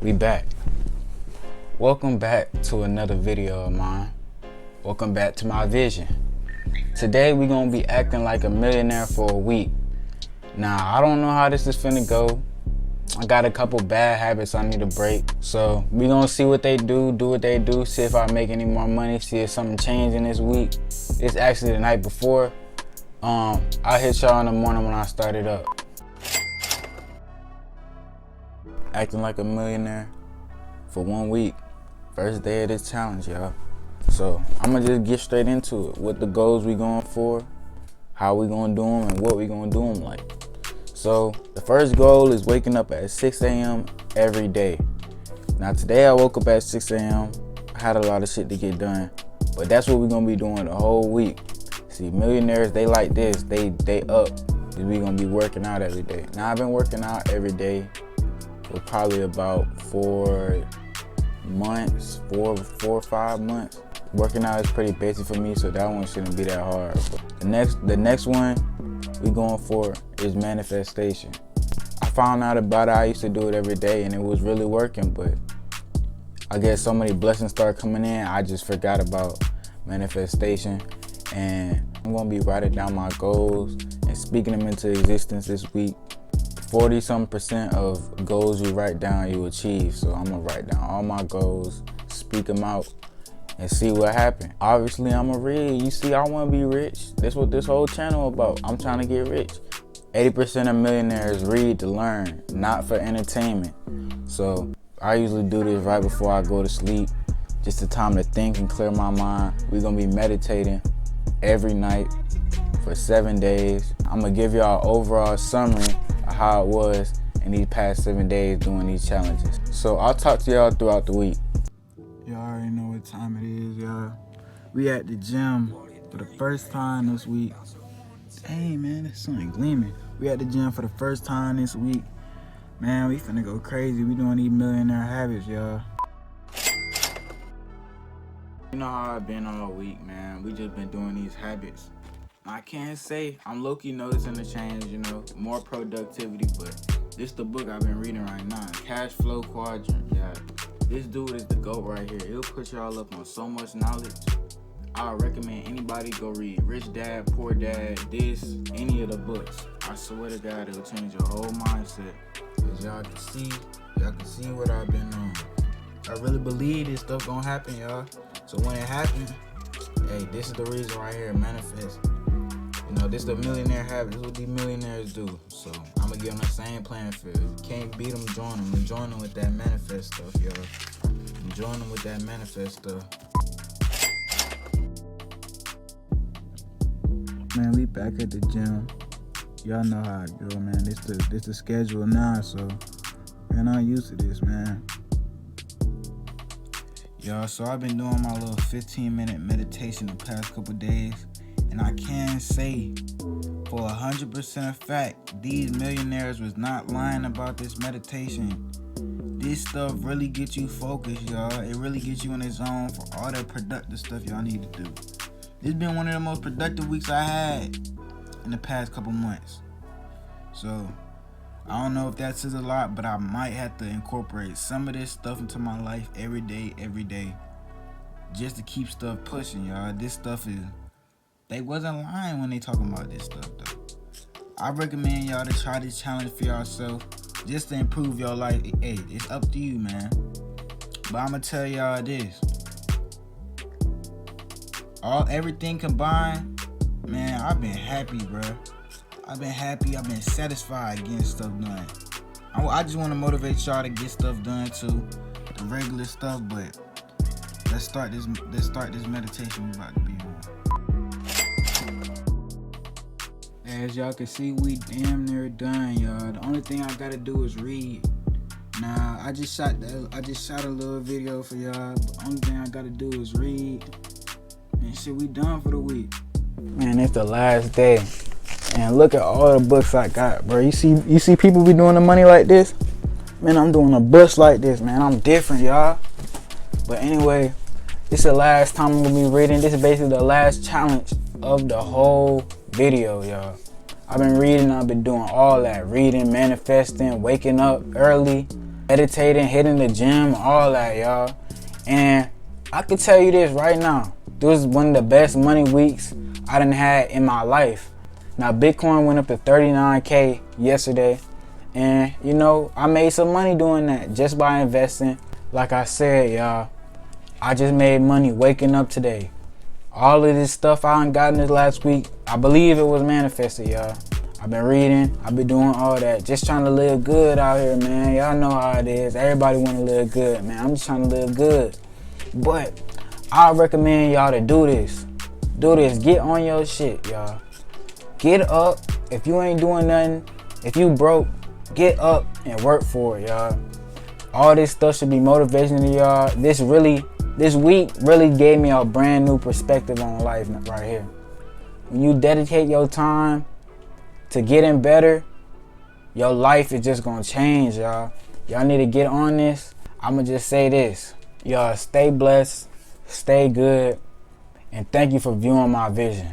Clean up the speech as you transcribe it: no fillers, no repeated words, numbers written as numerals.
We back. Welcome back to another video of mine. Welcome back to my vision. Today we gonna be acting like a millionaire for a week. Now I don't know how this is finna go. I got a couple bad habits I need to break. So we gonna see what they do what they do, see if I make any more money, see if something changed in this week. It's actually the night before. I'll hit y'all in the morning when I start it up. Acting like a millionaire for 1 week. First day of this challenge, y'all. So I'ma just get straight into it. What the goals we going for, how we gonna do them, and what we gonna do them like. So the first goal is waking up at 6 a.m. every day. Now today I woke up at 6 a.m. I had a lot of shit to get done, but that's what we're gonna be doing the whole week. See, millionaires, they like this. They up. We gonna be working out every day. Now I've been working out every day for probably about 4 months, four or 5 months. Working out is pretty basic for me, so that one shouldn't be that hard. The next one we going for is manifestation. I found out about it. I used to do it every day and it was really working, but I guess so many blessings start coming in, I just forgot about manifestation. And I'm gonna be writing down my goals and speaking them into existence this week. 40% of goals you write down, you achieve. So I'm gonna write down all my goals, speak them out, and see what happens. Obviously, I'm gonna read. You see, I wanna be rich. That's what this whole channel about. I'm trying to get rich. 80% of millionaires read to learn, not for entertainment. So I usually do this right before I go to sleep. Just a time to think and clear my mind. We're gonna be meditating every night for 7 days. I'm gonna give y'all an overall summary of how it was in these past 7 days doing these challenges. So I'll talk to y'all throughout the week. Y'all already know what time it is, y'all. We at the gym for the first time this week. Hey man, there's something gleaming. We at the gym for the first time this week. Man, we finna go crazy. We doing these millionaire habits, y'all. You know how I've been all week, man. We just been doing these habits. I can't say I'm low-key noticing the change, you know, more productivity, but this the book I've been reading right now, Cash Flow Quadrant. Yeah, this dude is the GOAT right here. He'll put y'all up on so much knowledge. I recommend anybody go read Rich Dad, Poor Dad, this, any of the books. I swear to God, it'll change your whole mindset. As y'all can see what I've been on. I really believe this stuff gonna happen, y'all. So when it happens, hey, this is the reason right here, manifest. You know, this is the millionaire habit. This is what these millionaires do. So I'm gonna get on the same playing field. If you can't beat them, join them. And join them with that manifest stuff, y'all. And join them with that manifest stuff. Man, we back at the gym. Y'all know how it go, man. This the schedule now, so man, I'm used to this, man. Y'all, so I've been doing my little 15-minute meditation the past couple days, and I can say for 100% fact, these millionaires was not lying about this meditation. This stuff really gets you focused, y'all. It really gets you in the zone for all that productive stuff y'all need to do. This been one of the most productive weeks I had in the past couple months. So I don't know if that says a lot, but I might have to incorporate some of this stuff into my life every day, just to keep stuff pushing, y'all. This stuff is, they wasn't lying when they talking about this stuff, though. I recommend y'all to try this challenge for yourself, just to improve your life. Hey, it's up to you, man. But I'm gonna tell y'all this. Everything combined, man, I've been happy, bruh. I've been happy, I've been satisfied getting stuff done. I just want to motivate y'all to get stuff done too, the regular stuff, but let's start this meditation we about to be on. As y'all can see, we damn near done, y'all. The only thing I gotta do is read. Now, I just shot a little video for y'all, but the only thing I gotta do is read. And shit, we done for the week. Man, it's the last day. And look at all the books I got, bro. You see people be doing the money like this? Man, I'm doing a books like this, man. I'm different, y'all. But anyway, this is the last time I'm gonna be reading. This is basically the last challenge of the whole video, y'all. I've been reading, I've been doing all that. Reading, manifesting, waking up early, meditating, hitting the gym, all that, y'all. And I can tell you this right now, this is one of the best money weeks I done had in my life. Now Bitcoin went up to 39K yesterday, and you know, I made some money doing that just by investing. Like I said, y'all, I just made money waking up today. All of this stuff I done gotten this last week, I believe it was manifested, y'all. I've been reading, I've been doing all that, just trying to live good out here, man. Y'all know how it is. Everybody want to live good, man. I'm just trying to live good. But I recommend y'all to do this. Do this. Get on your shit, y'all. Get up. If you ain't doing nothing, if you broke, get up and work for it, y'all. All this stuff should be motivation to y'all. This week really gave me a brand new perspective on life right here. When you dedicate your time to getting better, your life is just gonna change, y'all. Y'all need to get on this. I'ma just say this. Y'all stay blessed, stay good, and thank you for viewing my vision.